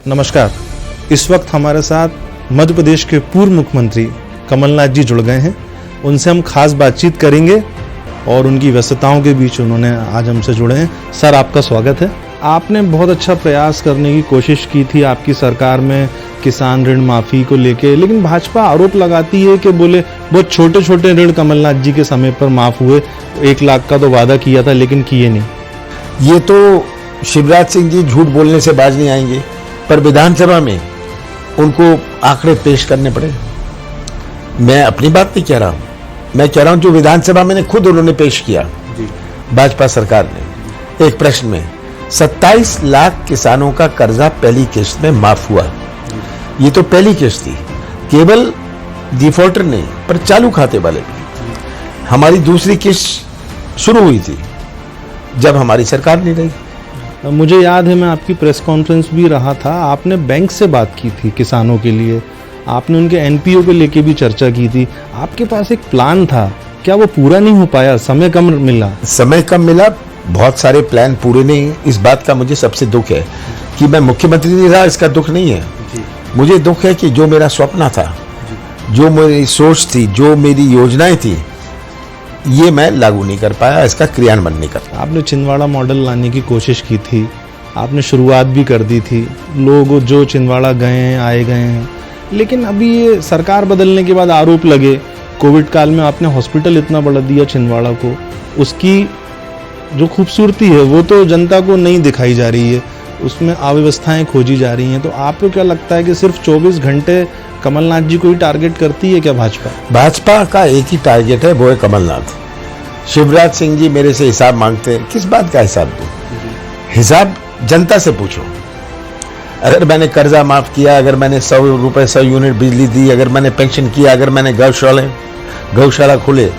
नमस्कार। इस वक्त हमारे साथ मध्य प्रदेश के पूर्व मुख्यमंत्री कमलनाथ जी जुड़ गए हैं। उनसे हम खास बातचीत करेंगे और उनकी व्यस्तताओं के बीच उन्होंने आज हमसे जुड़े हैं। सर, आपका स्वागत है। आपने बहुत अच्छा प्रयास करने की कोशिश की थी आपकी सरकार में किसान ऋण माफ़ी को लेके, लेकिन भाजपा आरोप लगाती है कि बोले बहुत छोटे छोटे ऋण कमलनाथ जी के समय पर माफ़ हुए। 1 लाख का तो वादा किया था लेकिन किए नहीं। ये तो शिवराज सिंह जी झूठ बोलने से बाज नहीं आएंगे, पर विधानसभा में उनको आंकड़े पेश करने पड़े। मैं अपनी बात नहीं कह रहा हूं, मैं कह रहा हूं जो विधानसभा में खुद उन्होंने पेश किया भाजपा सरकार ने एक प्रश्न में 27 लाख किसानों का कर्जा पहली किस्त में माफ हुआ। ये तो पहली किस्त थी, केवल डिफॉल्टर नहीं पर चालू खाते वाले भी। हमारी दूसरी किस्त शुरू हुई थी जब हमारी सरकार नहीं रही। मुझे याद है, मैं आपकी प्रेस कॉन्फ्रेंस भी रहा था, आपने बैंक से बात की थी किसानों के लिए, आपने उनके एनपीओ को लेके भी चर्चा की थी। आपके पास एक प्लान था, क्या वो पूरा नहीं हो पाया? समय कम मिला। समय कम मिला, बहुत सारे प्लान पूरे नहीं। इस बात का मुझे सबसे दुख है कि मैं मुख्यमंत्री नहीं रहा, इसका दुख नहीं है। मुझे दुख है कि जो मेरा स्वप्न था, जो मेरी सोच थी, जो मेरी योजनाएं थी, ये मैं लागू नहीं कर पाया, इसका क्रियान्वयन नहीं कर पाया। आपने छिंदवाड़ा मॉडल लाने की कोशिश की थी, आपने शुरुआत भी कर दी थी, लोग जो छिंदवाड़ा गए हैं आए गए हैं, लेकिन अभी ये सरकार बदलने के बाद आरोप लगे कोविड काल में आपने हॉस्पिटल इतना बढ़ा दिया छिंदवाड़ा को, उसकी जो खूबसूरती है वो तो जनता को नहीं दिखाई जा रही है, उसमें अव्यवस्थाएं खोजी जा रही हैं। तो आपको क्या लगता है कि सिर्फ 24 घंटे कमलनाथ जी को ही टारगेट करती है क्या भाजपा? भाजपा का एक ही टारगेट है, वो है कमलनाथ। शिवराज सिंह जी मेरे से हिसाब मांगते हैं, किस बात का हिसाब दूं? हिसाब जनता से पूछो। अगर मैंने कर्जा माफ किया, अगर मैंने 100 रुपए 100 यूनिट बिजली दी, अगर मैंने पेंशन किया, अगर मैंने गौशाला खोले,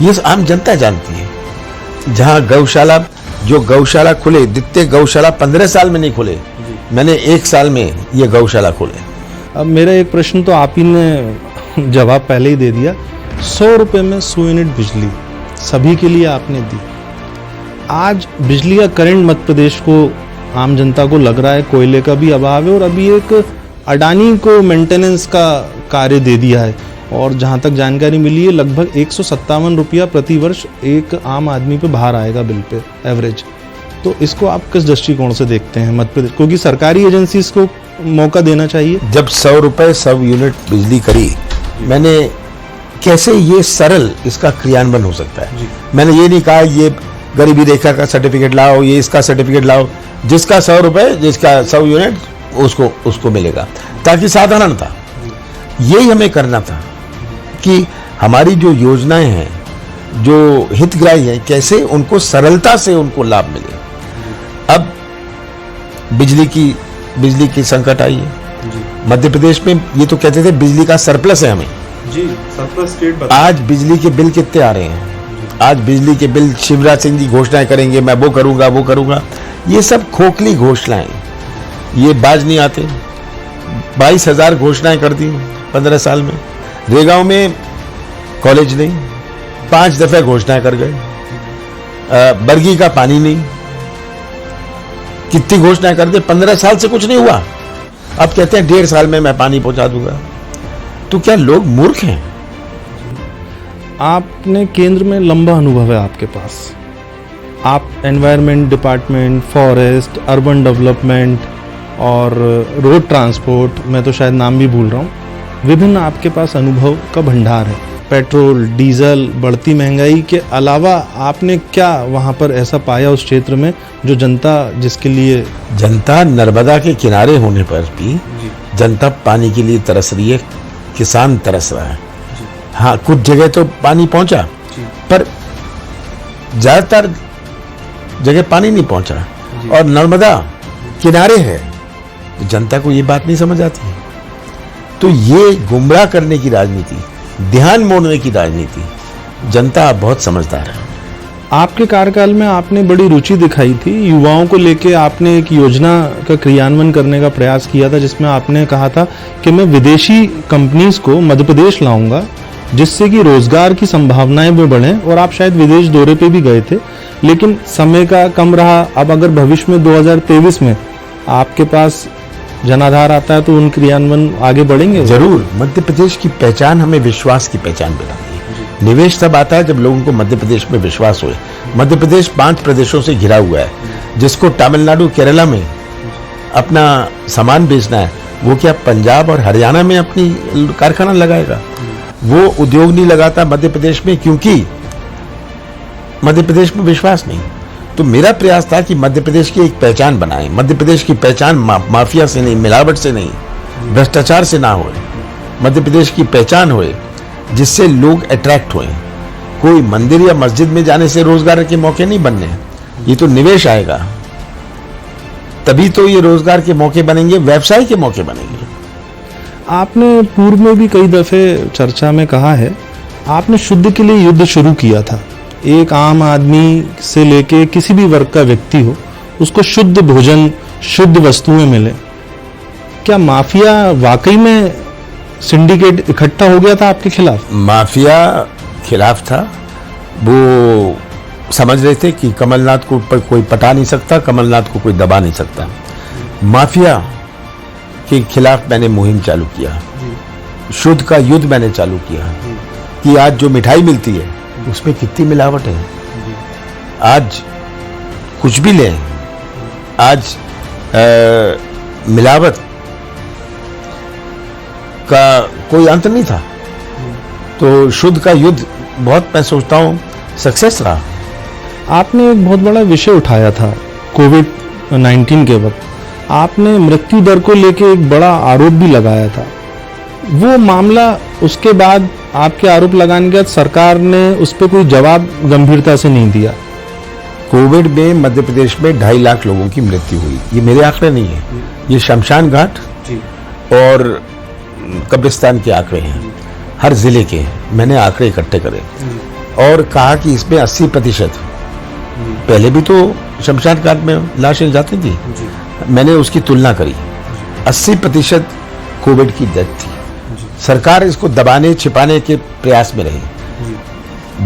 ये आम जनता जानती है। जहां गौशाला खुले, दित्ते गौशाला 15 साल में नहीं खुले, मैंने 1 साल में ये गौशाला खोले। अब मेरा एक प्रश्न तो आप ही ने जवाब पहले ही दे दिया। 100 रुपए में 100 यूनिट बिजली सभी के लिए आपने दी। आज बिजली का करंट मध्य प्रदेश को, आम जनता को लग रहा है कोयले का भी अभाव है, और अभी एक अडानी को मेंटेनेंस का कार्य दे दिया है, और जहां तक जानकारी मिली है लगभग 157 रुपया प्रति वर्ष एक आम आदमी पे बाहर आएगा बिल पे एवरेज। तो इसको आप किस दृष्टिकोण से देखते हैं मध्य प्रदेश, क्योंकि सरकारी एजेंसी को मौका देना चाहिए। जब 100 रुपए 100 यूनिट बिजली करी, मैंने कैसे ये सरल इसका क्रियान्वयन हो सकता है। मैंने ये नहीं कहा ये गरीबी रेखा का सर्टिफिकेट लाओ, ये इसका सर्टिफिकेट लाओ, जिसका 100 रुपए, जिसका 100 यूनिट उसको मिलेगा, ताकि साधारण था। यही हमें करना था कि हमारी जो योजनाएं हैं, जो हितग्राही हैं, कैसे उनको सरलता से उनको लाभ मिले। अब बिजली की संकट आई है मध्य प्रदेश में। ये तो कहते थे बिजली का सरप्लस है हमें जी, सरप्लस स्टेट। आज बिजली के बिल कितने आ रहे हैं? आज बिजली के बिल, शिवराज सिंह जी घोषणाएं करेंगे, मैं वो करूंगा, ये सब खोखली घोषणाएं, ये बाज नहीं आते। 22,000 घोषणाएं कर दी 15 साल में। रेगांव में कॉलेज नहीं, 5 दफे घोषणाएं कर गए। बरगी का पानी नहीं, कितनी घोषणाएं कर दे, 15 साल से कुछ नहीं हुआ। अब कहते हैं 1.5 साल में मैं पानी पहुंचा दूंगा। तो क्या लोग मूर्ख हैं? आपने केंद्र में लंबा अनुभव है आपके पास, आप environment department, forest, urban development और रोड ट्रांसपोर्ट, मैं तो शायद नाम भी भूल रहा हूँ, विभिन्न आपके पास अनुभव का भंडार है। पेट्रोल, डीजल, बढ़ती महंगाई के अलावा आपने क्या वहाँ पर ऐसा पाया उस क्षेत्र में जो जनता, जिसके लिए जनता नर्मदा के किनारे होने पर भी जनता पानी के लिए तरस रही है, किसान तरस रहा है। हाँ, कुछ जगह तो पानी पहुंचा, पर ज्यादातर जगह पानी नहीं पहुंचा, और नर्मदा किनारे है। जनता को ये बात नहीं समझ आती है। तो ये गुमराह करने की राजनीति, ध्यान मोड़ने की राजनीति, जनता बहुत समझदार है। आपके कार्यकाल में आपने बड़ी रुचि दिखाई थी युवाओं को लेके, आपने एक योजना का क्रियान्वयन करने का प्रयास किया था जिसमें आपने कहा था कि मैं विदेशी कंपनीज को मध्य प्रदेश लाऊंगा जिससे कि रोजगार की संभावनाएं भी बढ़ें, और आप शायद विदेश दौरे पे भी गए थे, लेकिन समय का कम रहा। अब अगर भविष्य में 2023 में आपके पास जनाधार आता है तो उन क्रियान्वयन आगे बढ़ेंगे। जरूर, मध्य प्रदेश की पहचान हमें विश्वास की पहचान बनाती है। निवेश तब आता है जब लोगों को मध्य प्रदेश में विश्वास होए। मध्य प्रदेश 5 प्रदेशों से घिरा हुआ है, जिसको तमिलनाडु केरला में अपना सामान बेचना है, वो क्या पंजाब और हरियाणा में अपनी कारखाना लगाएगा? वो उद्योग नहीं लगाता मध्य प्रदेश में, क्योंकि मध्य प्रदेश में विश्वास नहीं। तो मेरा प्रयास था कि मध्य प्रदेश की एक पहचान बनाएं। मध्य प्रदेश की पहचान माफिया से नहीं, मिलावट से नहीं, भ्रष्टाचार से ना होए। मध्य प्रदेश की पहचान होए जिससे लोग अट्रैक्ट होए। कोई मंदिर या मस्जिद में जाने से रोजगार के मौके नहीं बनने, ये तो निवेश आएगा, तभी तो ये रोजगार के मौके बनेंगे, व्यवसाय के मौके बनेंगे। आपने पूर्व में भी कई दफे चर्चा में कहा है, आपने शुद्ध के लिए युद्ध शुरू किया था। एक आम आदमी से लेके किसी भी वर्ग का व्यक्ति हो, उसको शुद्ध भोजन, शुद्ध वस्तुएं मिले। क्या माफिया वाकई में सिंडिकेट इकट्ठा हो गया था आपके खिलाफ? माफिया खिलाफ था। वो समझ रहे थे कि कमलनाथ को कोई पटा नहीं सकता, कमलनाथ को कोई दबा नहीं सकता। माफिया के खिलाफ मैंने मुहिम चालू किया, शुद्ध का युद्ध मैंने चालू किया कि आज जो मिठाई मिलती है उसमें कितनी मिलावट है। आज कुछ भी लें, आज मिलावट का कोई अंत नहीं था। तो शुद्ध का युद्ध बहुत, मैं सोचता हूं, सक्सेस रहा। आपने एक बहुत बड़ा विषय उठाया था कोविड-19 के वक्त। आपने मृत्यु दर को लेके एक बड़ा आरोप भी लगाया था। वो मामला, उसके बाद आपके आरोप लगाने के बाद सरकार ने उस पर कोई जवाब गंभीरता से नहीं दिया। कोविड में मध्य प्रदेश में 2.5 लाख लोगों की मृत्यु हुई। ये मेरे आंकड़े नहीं है, ये शमशान घाट और कब्रिस्तान के आंकड़े हैं, हर जिले के। मैंने आंकड़े इकट्ठे करे और कहा कि इसमें 80%, पहले भी तो शमशान घाट में लाशें जाती थी, मैंने उसकी तुलना करी, 80% कोविड की डेथ थी। सरकार इसको दबाने छिपाने के प्रयास में रही।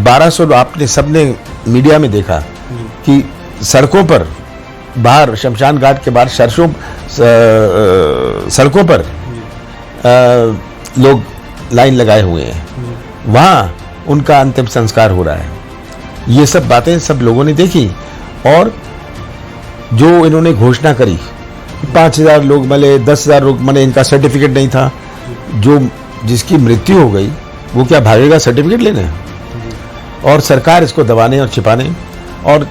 1200, आपने सबने मीडिया में देखा कि सड़कों पर बाहर, शमशान घाट के बाहर सड़कों पर लोग लाइन लगाए हुए हैं, वहां उनका अंतिम संस्कार हो रहा है। ये सब बातें सब लोगों ने देखी। और जो इन्होंने घोषणा करी 5,000 लोग मरे, 10,000 लोग मरे, इनका सर्टिफिकेट नहीं था, जो जिसकी मृत्यु हो गई वो क्या भागेगा सर्टिफिकेट लेने? और सरकार इसको दबाने और छिपाने। और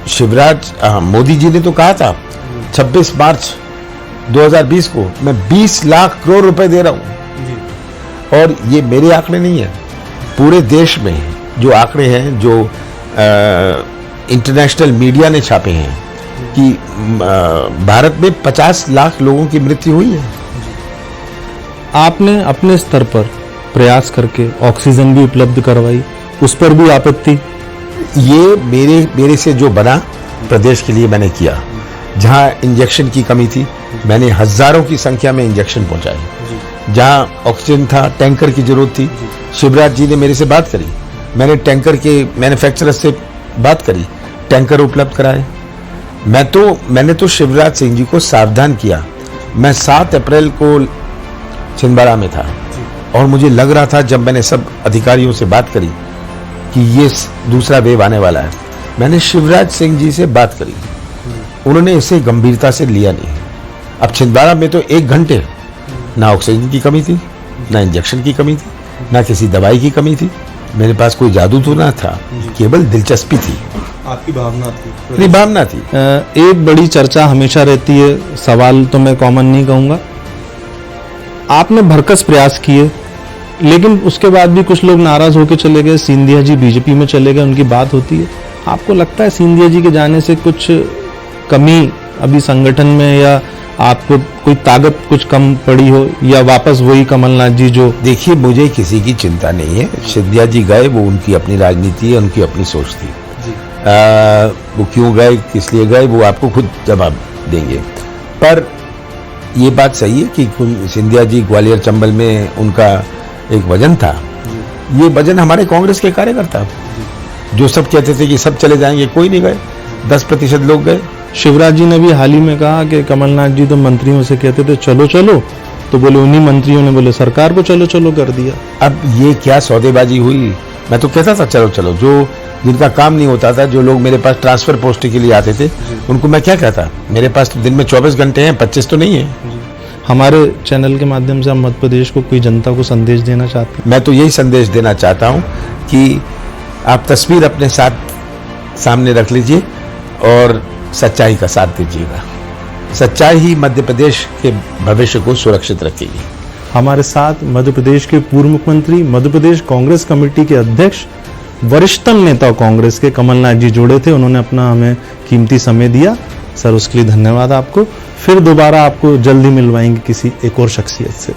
शिवराज मोदी जी ने तो कहा था 26 मार्च 2020 को मैं 20 लाख करोड़ रुपए दे रहा हूं। और ये मेरे आंकड़े नहीं है, पूरे देश में जो आंकड़े हैं, जो इंटरनेशनल मीडिया ने छापे हैं कि भारत में 50 लाख लोगों की मृत्यु हुई है। आपने अपने स्तर पर प्रयास करके ऑक्सीजन भी उपलब्ध करवाई, उस पर भी आपत्ति? ये मेरे से जो बना प्रदेश के लिए मैंने किया। जहां इंजेक्शन की कमी थी, मैंने हजारों की संख्या में इंजेक्शन पहुंचाए। जहां ऑक्सीजन था, टैंकर की जरूरत थी, शिवराज जी ने मेरे से बात करी, मैंने टैंकर के मैन्युफैक्चरर से बात करी, टैंकर उपलब्ध कराए। मैंने तो शिवराज सिंह जी को सावधान किया। मैं 7 अप्रैल को छिंदवाड़ा में था और मुझे लग रहा था, जब मैंने सब अधिकारियों से बात करी कि ये दूसरा वेव आने वाला है, मैंने शिवराज सिंह जी से बात करी, उन्होंने इसे गंभीरता से लिया नहीं। अब छिंदवाड़ा में तो 1 घंटे ना ऑक्सीजन की कमी थी, ना इंजेक्शन की कमी थी, ना किसी दवाई की कमी थी। मेरे पास कोई जादू तो ना था, केवल दिलचस्पी थी, आपकी भावना थी, अपनी भावना थी। एक बड़ी चर्चा हमेशा रहती है, सवाल तो मैं कॉमन नहीं कहूंगा, आपने भरकस प्रयास किए, लेकिन उसके बाद भी कुछ लोग नाराज होकर चले गए। सिंधिया जी बीजेपी में चले गए, उनकी बात होती है। आपको लगता है सिंधिया जी के जाने से कुछ कमी अभी संगठन में, या आपको कोई ताकत कुछ कम पड़ी हो, या वापस वही कमलनाथ जी जो? देखिए, मुझे किसी की चिंता नहीं है। सिंधिया जी गए, वो उनकी अपनी राजनीति है, उनकी अपनी सोच थी। वो क्यों गए, किस लिए गए, वो आपको खुद जवाब देंगे। पर ये बात सही है कि सिंधिया जी ग्वालियर चंबल में उनका एक वजन था। ये वजन हमारे कांग्रेस के कार्यकर्ता, जो सब कहते थे कि सब चले जाएंगे, कोई नहीं गए, 10% लोग गए। शिवराज जी ने भी हाल ही में कहा कि कमलनाथ जी तो मंत्रियों से कहते थे चलो चलो, तो बोले उन्हीं मंत्रियों ने बोले सरकार को चलो चलो कर दिया। अब ये क्या सौदेबाजी हुई? मैं तो कहता था चलो चलो, जो जिनका काम नहीं होता था, जो लोग मेरे पास ट्रांसफर पोस्ट के लिए आते थे, उनको मैं क्या कहता? मेरे पास तो दिन में 24 घंटे हैं, 25 तो नहीं है। हमारे चैनल के माध्यम से हम मध्य प्रदेश को कोई जनता को संदेश देना चाहते हैं। मैं तो यही संदेश देना चाहता हूं कि आप तस्वीर अपने साथ सामने रख लीजिए और सच्चाई का साथ दीजिएगा। सच्चाई ही मध्य प्रदेश के भविष्य को सुरक्षित रखेगी। हमारे साथ मध्य प्रदेश के पूर्व मुख्यमंत्री, मध्य प्रदेश कांग्रेस कमेटी के अध्यक्ष, वरिष्ठतम नेता कांग्रेस के कमलनाथ जी जुड़े थे। उन्होंने अपना हमें कीमती समय दिया। सर, उसके लिए धन्यवाद आपको। फिर दोबारा आपको जल्दी मिलवाएंगे किसी एक और शख्सियत से।